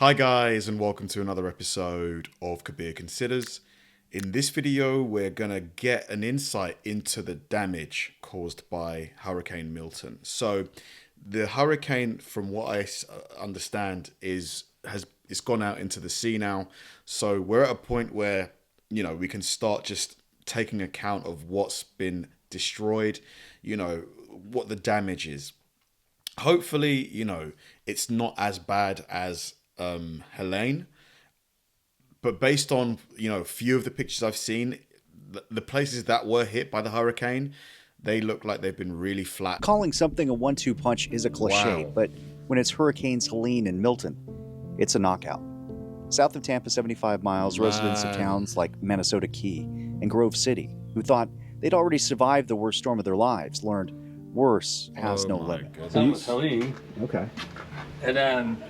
Hi guys, and welcome to another episode of Kabir Considers. In this video, we're going to get an insight into the damage caused by Hurricane Milton. So the hurricane, from what I understand, it's gone out into the sea now. So we're at a point where, we can start just taking account of what's been destroyed, what the damage is. Hopefully, it's not as bad as Helene, but based on a few of the pictures I've seen, the places that were hit by the hurricane, they look like they've been really flat. Calling something a 1-2 punch is a cliche, Wow. but when it's Hurricanes Helene and Milton, it's a knockout. South of Tampa, 75 miles, residents of towns like Minnesota Key and Grove City, who thought they'd already survived the worst storm of their lives, learned worse has no limit. That was Helene. Okay. And then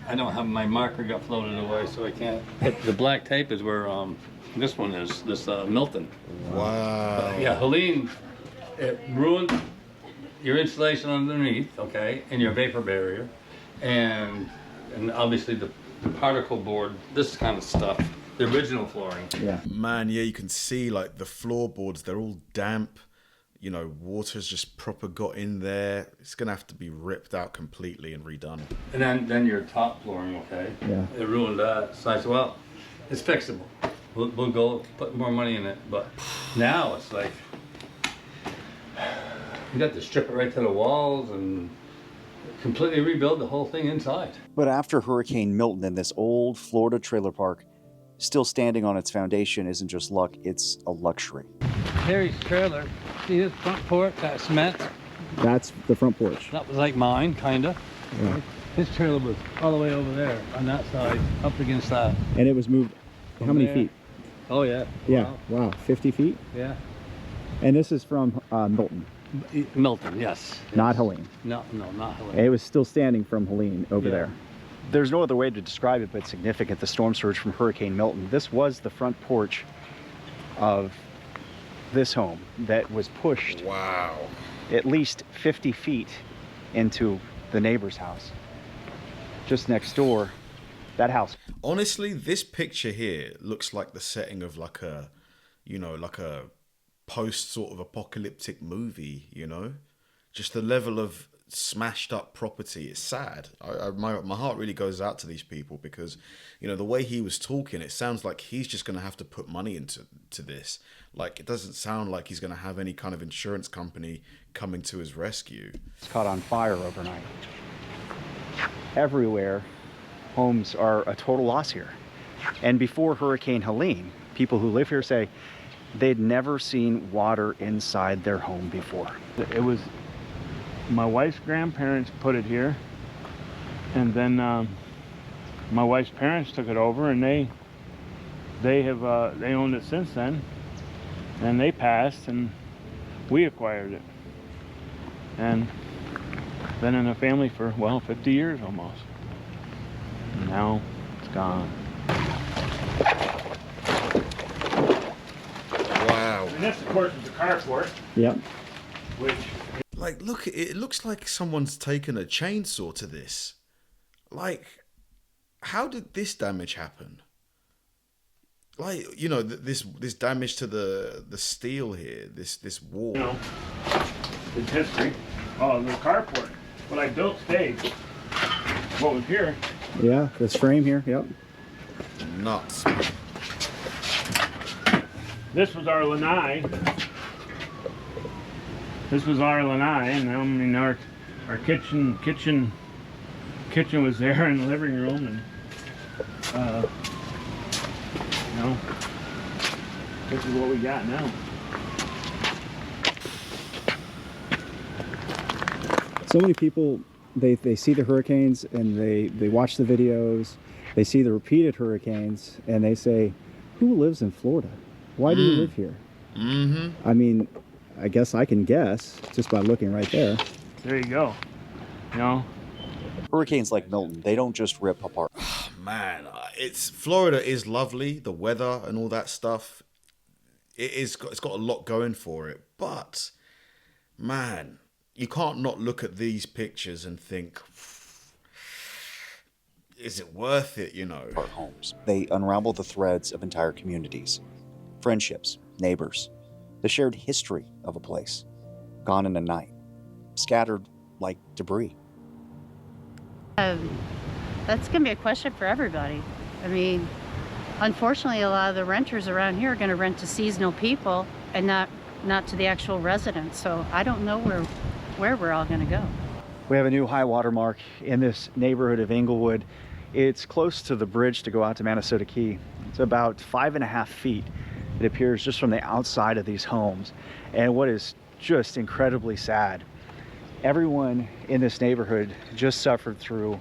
I don't have my marker, got floated away, so I can't. But the black tape is where this one is, this Milton. Wow. Yeah, Helene, it ruined your insulation underneath, okay, and your vapor barrier, and obviously the particle board, this kind of stuff, the original flooring. Yeah. Man, yeah, you can see like the floorboards, they're all damp. Water's just proper got in there. It's gonna have to be ripped out completely and redone. And then your top flooring, okay? Yeah. It ruined that. So I said, well, it's fixable. We'll go put more money in it. But now it's like, you got to strip it right to the walls and completely rebuild the whole thing inside. But after Hurricane Milton, and this old Florida trailer park still standing on its foundation isn't just luck, it's a luxury. Harry's trailer, see his front porch, that cement? That's the front porch. That was like mine, kinda. Yeah. His trailer was all the way over there on that side, up against that. And it was moved how From many there. feet? Oh yeah. Yeah, wow, 50 feet? Yeah. And this is from Milton, Milton, yes. not Helene. No, not Helene. It was still standing from Helene over Yeah. there. There's no other way to describe it but significant, the storm surge from Hurricane Milton. This was the front porch of this home that was pushed Wow. at least 50 feet into the neighbor's house. Just next door, that house. Honestly, this picture here looks like the setting of like a post sort of apocalyptic movie, Just the level of smashed up property. It's sad. My heart really goes out to these people because, the way he was talking, it sounds like he's just going to have to put money into this. Like, it doesn't sound like he's going to have any kind of insurance company coming to his rescue. It's caught on fire overnight. Everywhere, homes are a total loss here. And before Hurricane Helene, people who live here say they'd never seen water inside their home before. It was my wife's grandparents put it here, and then my wife's parents took it over, and they owned it since then, and they passed, and we acquired it, and been in the family for 50 years almost. And now it's gone. Wow. And this, of course, is the carport, Yep. which. Like, look, it looks like someone's taken a chainsaw to this. Like, how did this damage happen? Like, this damage to the steel here, this wall. It's history. Oh, the carport. What I built stayed. What was here? Yeah, this frame here, yep. Nuts. This was our lanai. This was our lanai, and our kitchen was there in the living room, and this is what we got now. So many people, they see the hurricanes and they watch the videos, they see the repeated hurricanes, and they say, who lives in Florida? Why do you live here? Mm-hmm. I mean, I guess I can guess just by looking right there. There you go. Hurricanes like Milton, they don't just rip apart. Man, Florida is lovely, the weather and all that stuff. It's got a lot going for it, but man, you can't not look at these pictures and think is it worth it, you know? Our homes. They unravel the threads of entire communities, friendships, neighbors, the shared history of a place, gone in a night, scattered like debris. That's going to be a question for everybody. I mean, unfortunately, a lot of the renters around here are going to rent to seasonal people and not to the actual residents. So I don't know where we're all going to go. We have a new high water mark in this neighborhood of Inglewood. It's close to the bridge to go out to Minnesota Key. It's about 5.5 feet, it appears, just from the outside of these homes. And what is just incredibly sad, everyone in this neighborhood just suffered through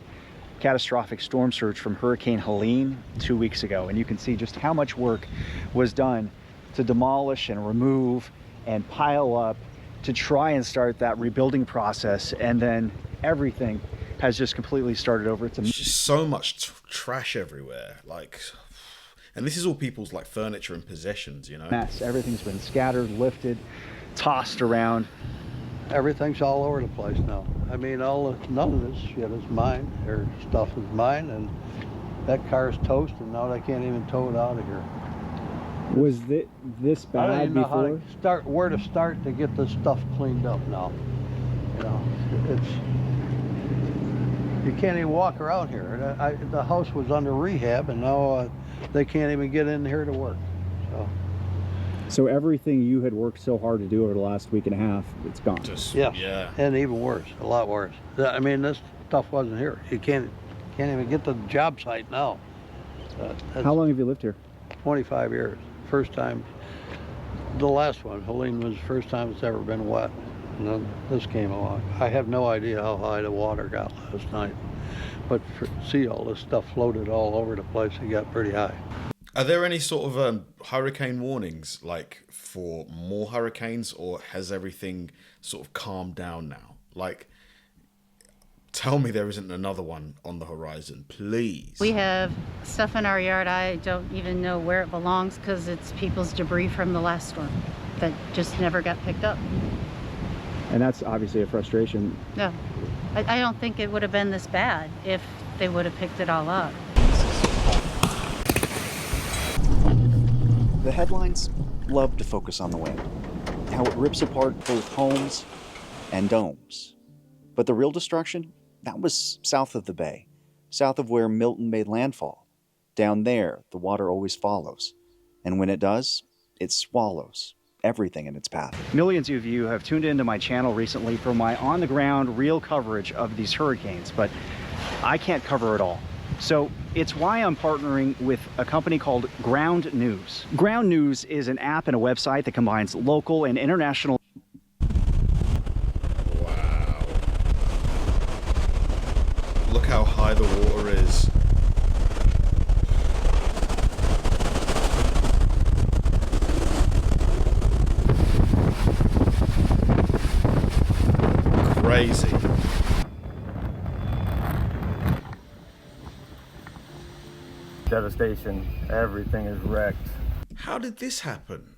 catastrophic storm surge from Hurricane Helene 2 weeks ago. And you can see just how much work was done to demolish and remove and pile up to try and start that rebuilding process. And then everything has just completely started over. It's just so much trash everywhere. Like, and this is all people's like furniture and possessions, you know? Mess. Everything's been scattered, lifted, tossed around. Everything's all over the place now. I mean, none of this shit is mine. Their stuff is mine, and that car's toast, and now they can't even tow it out of here. Was this I don't bad even know how before? where to start to get this stuff cleaned up now. You know, you can't even walk around here. The house was under rehab, and now they can't even get in here to work. So everything you had worked so hard to do over the last week and a half, it's gone. Yeah, and even worse, a lot worse. I mean, this stuff wasn't here. You can't even get to the job site now. How long have you lived here? 25 years. First time, the last one, Helene, was the first time it's ever been wet. And then this came along. I have no idea how high the water got last night. But see, all this stuff floated all over the place. It got pretty high. Are there any sort of hurricane warnings, like for more hurricanes, or has everything sort of calmed down now? Like, tell me there isn't another one on the horizon, please. We have stuff in our yard. I don't even know where it belongs because it's people's debris from the last storm that just never got picked up. And that's obviously a frustration. No, I don't think it would have been this bad if they would have picked it all up. The headlines love to focus on the wind, how it rips apart both homes and domes. But the real destruction, that was south of the bay, south of where Milton made landfall. Down there, the water always follows. And when it does, it swallows everything in its path. Millions of you have tuned into my channel recently for my on-the-ground real coverage of these hurricanes, but I can't cover it all. So it's why I'm partnering with a company called Ground News. Ground News is an app and a website that combines local and international. Wow. Look how high the water is. Crazy. Devastation. Everything is wrecked. How did this happen?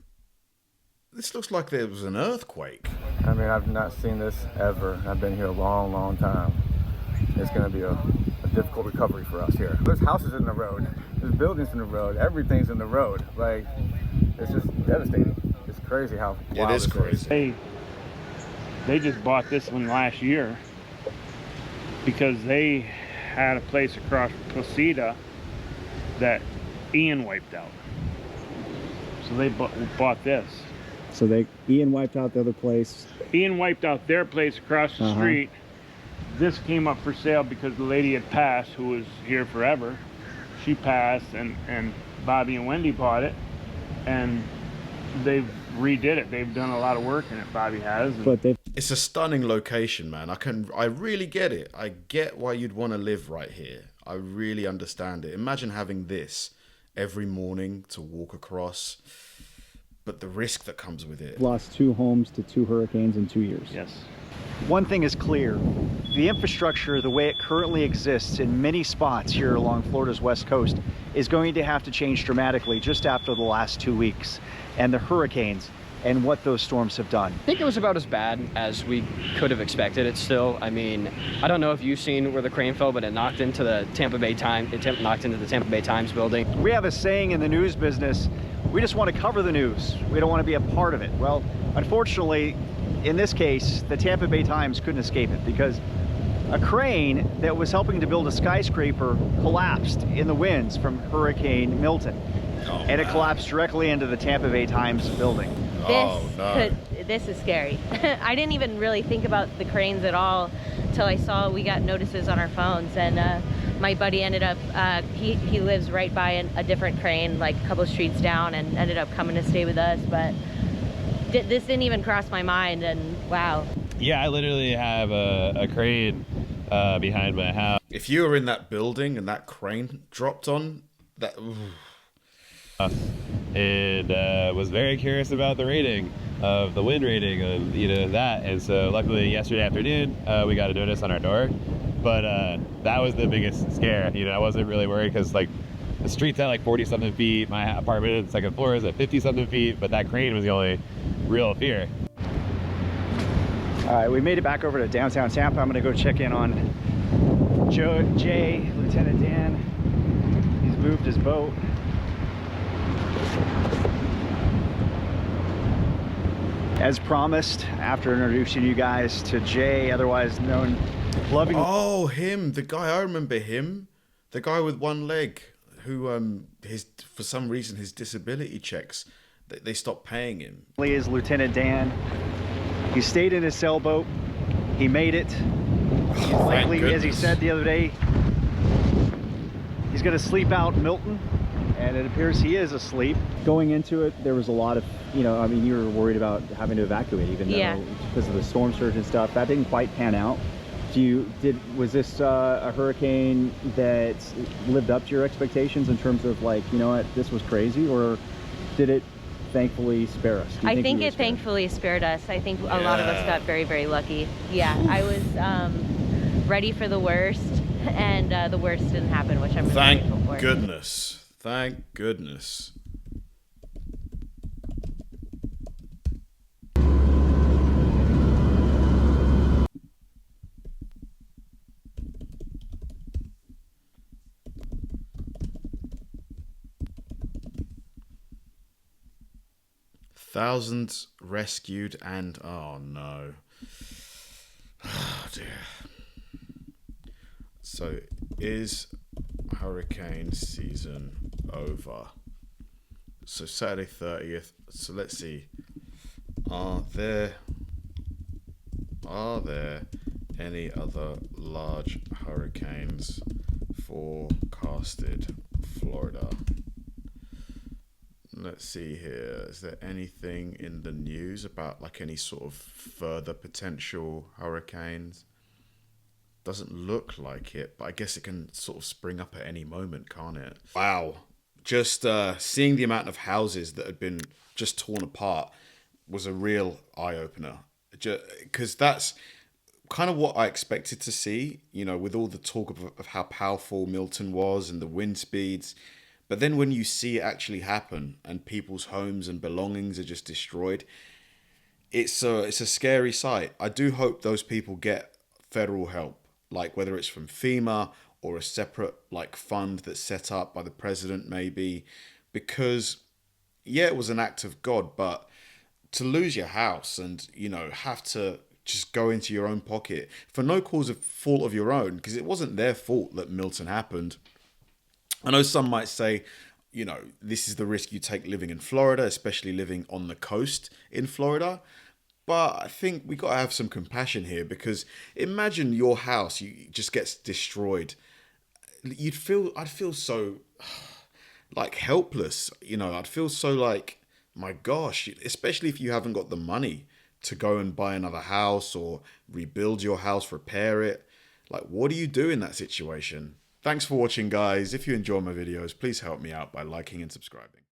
This looks like there was an earthquake. I mean, I've not seen this ever. I've been here a long, long time. It's going to be a difficult recovery for us here. There's houses in the road. There's buildings in the road. Everything's in the road. Like, it's just devastating. It's crazy how wild It is crazy. They just bought this one last year because they had a place across Placida that Ian wiped out. So they bought this. So Ian wiped out the other place. Ian wiped out their place across the street. This came up for sale because the lady had passed, who was here forever. She passed, and Bobby and Wendy bought it, and they've redid it. They've done a lot of work in it. Bobby has. But It's a stunning location, man. I really get it. I get why you'd want to live right here. I really understand it. Imagine having this every morning to walk across, but the risk that comes with it. lost 2 homes to 2 hurricanes in 2 years. Yes. One thing is clear. The infrastructure, the way it currently exists in many spots here along Florida's west coast, is going to have to change dramatically just after the last 2 weeks. And the hurricanes and what those storms have done. I think it was about as bad as we could have expected it still. I mean, I don't know if you've seen where the crane fell, but it knocked into the Tampa Bay Times building. We have a saying in the news business, we just want to cover the news. We don't want to be a part of it. Well, unfortunately, in this case, the Tampa Bay Times couldn't escape it because a crane that was helping to build a skyscraper collapsed in the winds from Hurricane Milton. And it collapsed directly into the Tampa Bay Times building. This is scary. I didn't even really think about the cranes at all till I saw we got notices on our phones, and my buddy ended up, he lives right by a different crane, like a couple of streets down, and ended up coming to stay with us, but this didn't even cross my mind, and wow. Yeah, I literally have a crane behind my house. If you were in that building and that crane dropped on, that... And was very curious about the rating of the wind rating of that, and so luckily yesterday afternoon we got a notice on our door, but that was the biggest scare. I wasn't really worried because like the street's at like 40 something feet, my apartment second floor is at 50 something feet, but that crane was the only real fear. All right, we made it back over to downtown Tampa. I'm gonna go check in on Jay, Lieutenant Dan. He's moved his boat. As promised, after introducing you guys to Jay, otherwise known, loving. Oh, him, the guy. I remember him, the guy with one leg, who for some reason his disability checks, they stopped paying him. He is Lieutenant Dan. He stayed in his sailboat. He made it. Likely, as he said the other day, he's going to sleep out Milton. And it appears he is asleep. Going into it, there was a lot of, I mean, you were worried about having to evacuate, even though because of the storm surge and stuff. That didn't quite pan out. Was this a hurricane that lived up to your expectations in terms of like, you know what, this was crazy, or did it thankfully spare us? I think it thankfully spared us. I think a lot of us got very, very lucky. Yeah, I was ready for the worst, and the worst didn't happen, which I'm really grateful for. Thank goodness. Thank goodness. Thousands rescued and oh no. Oh dear. So is hurricane season over? So Saturday 30th. So let's see. Are there any other large hurricanes forecasted Florida? Let's see here. Is there anything in the news about like any sort of further potential hurricanes? Doesn't look like it, but I guess it can sort of spring up at any moment, can't it? Wow. Just seeing the amount of houses that had been just torn apart was a real eye-opener. Because that's kind of what I expected to see, with all the talk of how powerful Milton was and the wind speeds. But then when you see it actually happen and people's homes and belongings are just destroyed, it's a scary sight. I do hope those people get federal help, like whether it's from FEMA or a separate like fund that's set up by the president maybe, because it was an act of God, but to lose your house and, have to just go into your own pocket for no cause of fault of your own, because it wasn't their fault that Milton happened. I know some might say, this is the risk you take living in Florida, especially living on the coast in Florida. But I think we got to have some compassion here, because imagine your house just gets destroyed. I'd feel so like helpless, I'd feel so like, my gosh, especially if you haven't got the money to go and buy another house or rebuild your house, repair it. Like, what do you do in that situation? Thanks for watching, guys. If you enjoy my videos, please help me out by liking and subscribing.